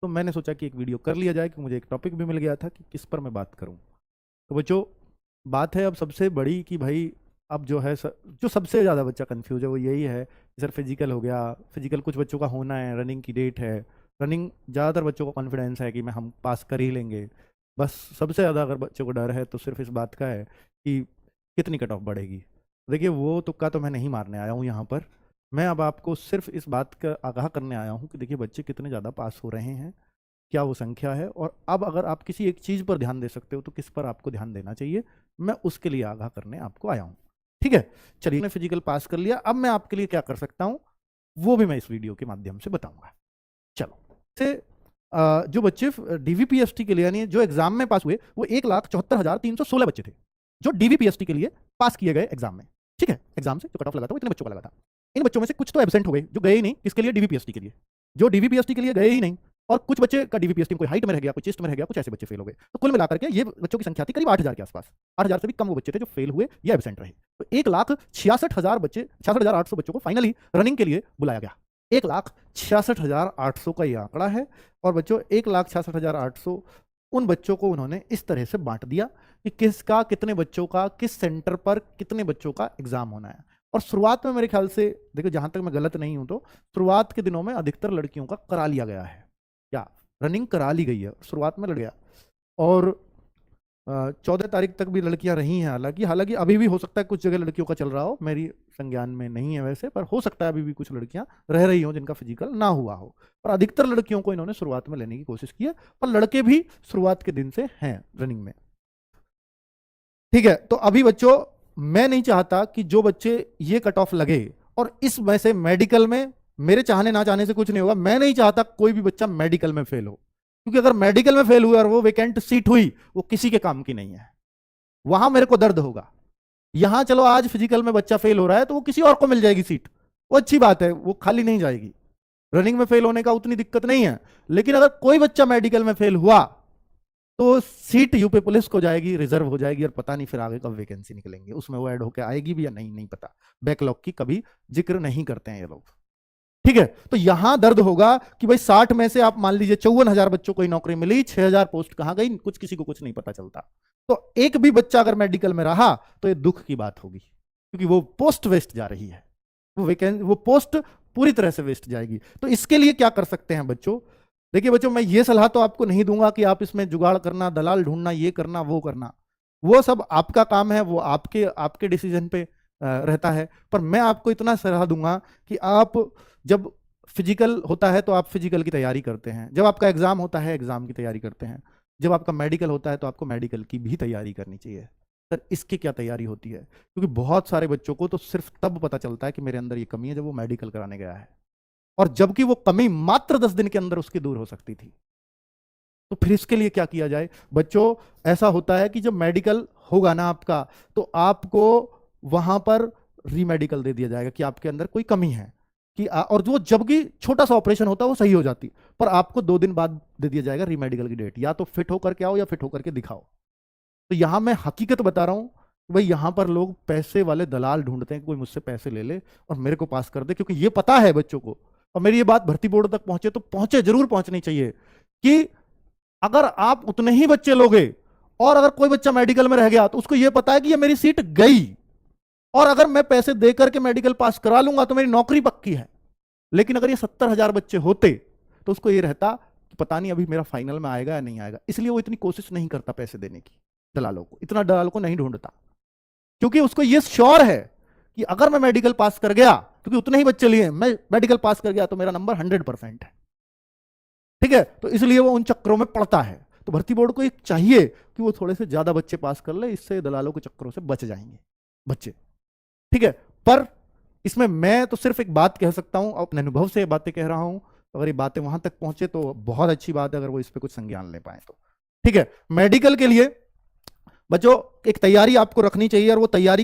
तो मैंने सोचा कि एक वीडियो कर लिया जाए, कि मुझे एक टॉपिक भी मिल गया था कि किस पर मैं बात करूं। तो बच्चों, बात है अब सबसे बड़ी कि भाई अब जो है जो सबसे ज़्यादा बच्चा कंफ्यूज है वो यही है कि सर फिजिकल हो गया, फिजिकल कुछ बच्चों का होना है, रनिंग की डेट है, रनिंग ज़्यादातर बच्चों को कॉन्फिडेंस है कि हम पास कर ही लेंगे। बस सबसे ज़्यादा अगर बच्चों को डर है तो सिर्फ इस बात का है कि कितनी कट ऑफ बढ़ेगी। देखिए, वो तुक्का तो मैं नहीं मारने आया हूँ यहाँ पर। मैं अब आपको सिर्फ इस बात का आगाह करने आया हूँ कि देखिए बच्चे कितने ज़्यादा पास हो रहे हैं, क्या वो संख्या है, और अब अगर आप किसी एक चीज़ पर ध्यान दे सकते हो तो किस पर आपको ध्यान देना चाहिए, मैं उसके लिए आगाह करने आपको आया हूँ। ठीक है, चलिए, मैंने फिजिकल पास कर लिया, अब मैं आपके लिए क्या कर सकता हूँ वो भी मैं इस वीडियो के माध्यम से बताऊंगा। चलो, से जो बच्चे डीवीपीएसटी के लिए यानी जो एग्जाम में पास हुए वो 1,74,316 बच्चे थे जो डीवीपीएसटी के लिए पास किए गए एग्जाम में। ठीक है, एग्जाम से जो कट ऑफ लगा था वो इतने बच्चों का लगा था। इन बच्चों में से कुछ तो एब्सेंट हो गए, जो गए ही नहीं, किसके लिए, डीवीपीएसटी के लिए। जो डीवीपीएसटी के लिए गए ही नहीं, और कुछ बच्चे का डीवीपीएसटी में कोई हाइट में रह गया, कोई चेस्ट में रह गया, कुछ ऐसे बच्चे फेल हो गए। तो कुल मिलाकर के ये बच्चों की संख्या थी करीब 8,000 के आसपास। 8,000 से भी कम वो बच्चे थे जो फेल हुए या एब्सेंट रहे। तो 1,66,000 बच्चे, 66,800 बच्चों को फाइनली रनिंग के लिए बुलाया गया। 1,66,800 का ये आंकड़ा है। और बच्चों 1,66,800 उन बच्चों को उन्होंने इस तरह से बांट दिया कि किसका, कितने बच्चों का, किस सेंटर पर कितने बच्चों का एग्जाम होना है। और शुरुआत में मेरे ख्याल से, देखो जहां तक मैं गलत नहीं हूं तो शुरुआत के दिनों में अधिकतर लड़कियों का करा लिया गया है, क्या रनिंग करा ली गई है, शुरुआत में लड़ गया। और 14 तारीख तक भी लड़कियां रही हैं, हालांकि अभी भी हो सकता है कुछ जगह लड़कियों का चल रहा हो, मेरी संज्ञान में नहीं है वैसे, पर हो सकता है अभी भी कुछ लड़कियां रह रही हो जिनका फिजिकल ना हुआ हो। पर अधिकतर लड़कियों को इन्होंने शुरुआत में लेने की कोशिश की है, पर लड़के भी शुरुआत के दिन से हैं रनिंग में। ठीक है, तो अभी बच्चों मैं नहीं चाहता कि जो बच्चे ये कट ऑफ लगे, और इसमें से मेडिकल में मेरे चाहने ना चाहने से कुछ नहीं होगा, मैं नहीं चाहता कोई भी बच्चा मेडिकल में फेल हो, क्योंकि अगर मेडिकल में फेल हुआ और वो वेकेंट सीट हुई, वो किसी के काम की नहीं है, वहां मेरे को दर्द होगा। यहां चलो आज फिजिकल में बच्चा फेल हो रहा है तो वो किसी और को मिल जाएगी सीट, वो अच्छी बात है, वो खाली नहीं जाएगी। रनिंग में फेल होने का उतनी दिक्कत नहीं है, लेकिन अगर कोई बच्चा मेडिकल में फेल हुआ तो सीट यूपी पुलिस को जाएगी, रिजर्व हो जाएगी, और पता नहीं फिर आगे कब वैकेंसी निकलेंगे, उसमें वो ऐड होकर आएगी भी या नहीं, नहीं पता। बैकलॉग की कभी जिक्र नहीं करते हैं ये लोग। ठीक है, तो यहां दर्द होगा कि भाई 60 में से आप मान लीजिए 54,000 बच्चों को नौकरी मिली, 6,000 पोस्ट कहां गई, कुछ किसी को कुछ नहीं पता चलता। तो एक भी बच्चा अगर मेडिकल में रहा तो ये दुख की बात होगी, क्योंकि वो पोस्ट वेस्ट जा रही है, वो पोस्ट पूरी तरह से वेस्ट जाएगी। तो इसके लिए क्या कर सकते हैं बच्चों? देखिए बच्चों, मैं ये सलाह तो आपको नहीं दूंगा कि आप इसमें जुगाड़ करना, दलाल ढूंढना, ये करना वो करना, वो सब आपका काम है, वो आपके आपके डिसीजन पे रहता है। पर मैं आपको इतना सलाह दूंगा कि आप जब फिजिकल होता है तो आप फिजिकल की तैयारी करते हैं, जब आपका एग्जाम होता है एग्जाम की तैयारी करते हैं, जब आपका मेडिकल होता है तो आपको मेडिकल की भी तैयारी करनी चाहिए। सर इसकी क्या तैयारी होती है? क्योंकि बहुत सारे बच्चों को तो सिर्फ तब पता चलता है कि मेरे अंदर ये कमी है जब वो मेडिकल कराने गया है, और जबकि वो कमी मात्र 10 दिन के अंदर उसकी दूर हो सकती थी। तो फिर इसके लिए क्या किया जाए बच्चों? ऐसा होता है कि जब मेडिकल होगा ना आपका, तो आपको वहां पर रीमेडिकल दे दिया जाएगा कि आपके अंदर कोई कमी है, कि और जो जबकि छोटा सा ऑपरेशन होता है वो सही हो जाती, पर आपको 2 दिन बाद दे दिया जाएगा रीमेडिकल की डेट, या तो फिट होकर के आओ या फिट होकर के दिखाओ। तो यहां मैं हकीकत बता रहा हूं, भाई यहां पर लोग पैसे वाले दलाल ढूंढते हैं कि कोई मुझसे पैसे ले ले और मेरे को पास कर दे, क्योंकि ये पता है बच्चों को, और मेरी ये बात भर्ती बोर्ड तक पहुंचे तो पहुंचे, जरूर पहुंचनी चाहिए, कि अगर आप उतने ही बच्चे लोगे और अगर कोई बच्चा मेडिकल में रह गया तो उसको यह पता है कि ये मेरी सीट गई, और अगर मैं पैसे देकर के मेडिकल पास करा लूंगा तो मेरी नौकरी पक्की है। लेकिन अगर ये 70,000 बच्चे होते तो उसको ये रहता कि पता नहीं अभी मेरा फाइनल में आएगा या नहीं आएगा, इसलिए वो इतनी कोशिश नहीं करता पैसे देने की, दलालों को, इतना दलालों को नहीं ढूंढता, क्योंकि उसको ये श्योर है कि अगर मैं मेडिकल पास कर गया, क्योंकि उतने ही बच्चे लिए, मैं मेडिकल पास कर गया तो मेरा नंबर 100% है। ठीक है, तो इसलिए वो उन चक्रों में पड़ता है। तो भर्ती बोर्ड को एक चाहिए कि वो थोड़े से ज्यादा बच्चे पास कर ले, इससे दलालों के चक्रों से बच जाएंगे बच्चे। ठीक है, पर इसमें मैं तो सिर्फ एक बात कह सकता हूं, अपने अनुभव से ये बातें कह रहा हूं, अगर ये बातें वहां तक पहुंचे तो बहुत अच्छी बात है, अगर वो इस पर कुछ संज्ञान ले पाए तो। ठीक है, मेडिकल के लिए बच्चों एक तैयारी आपको रखनी चाहिए, और वो तैयारी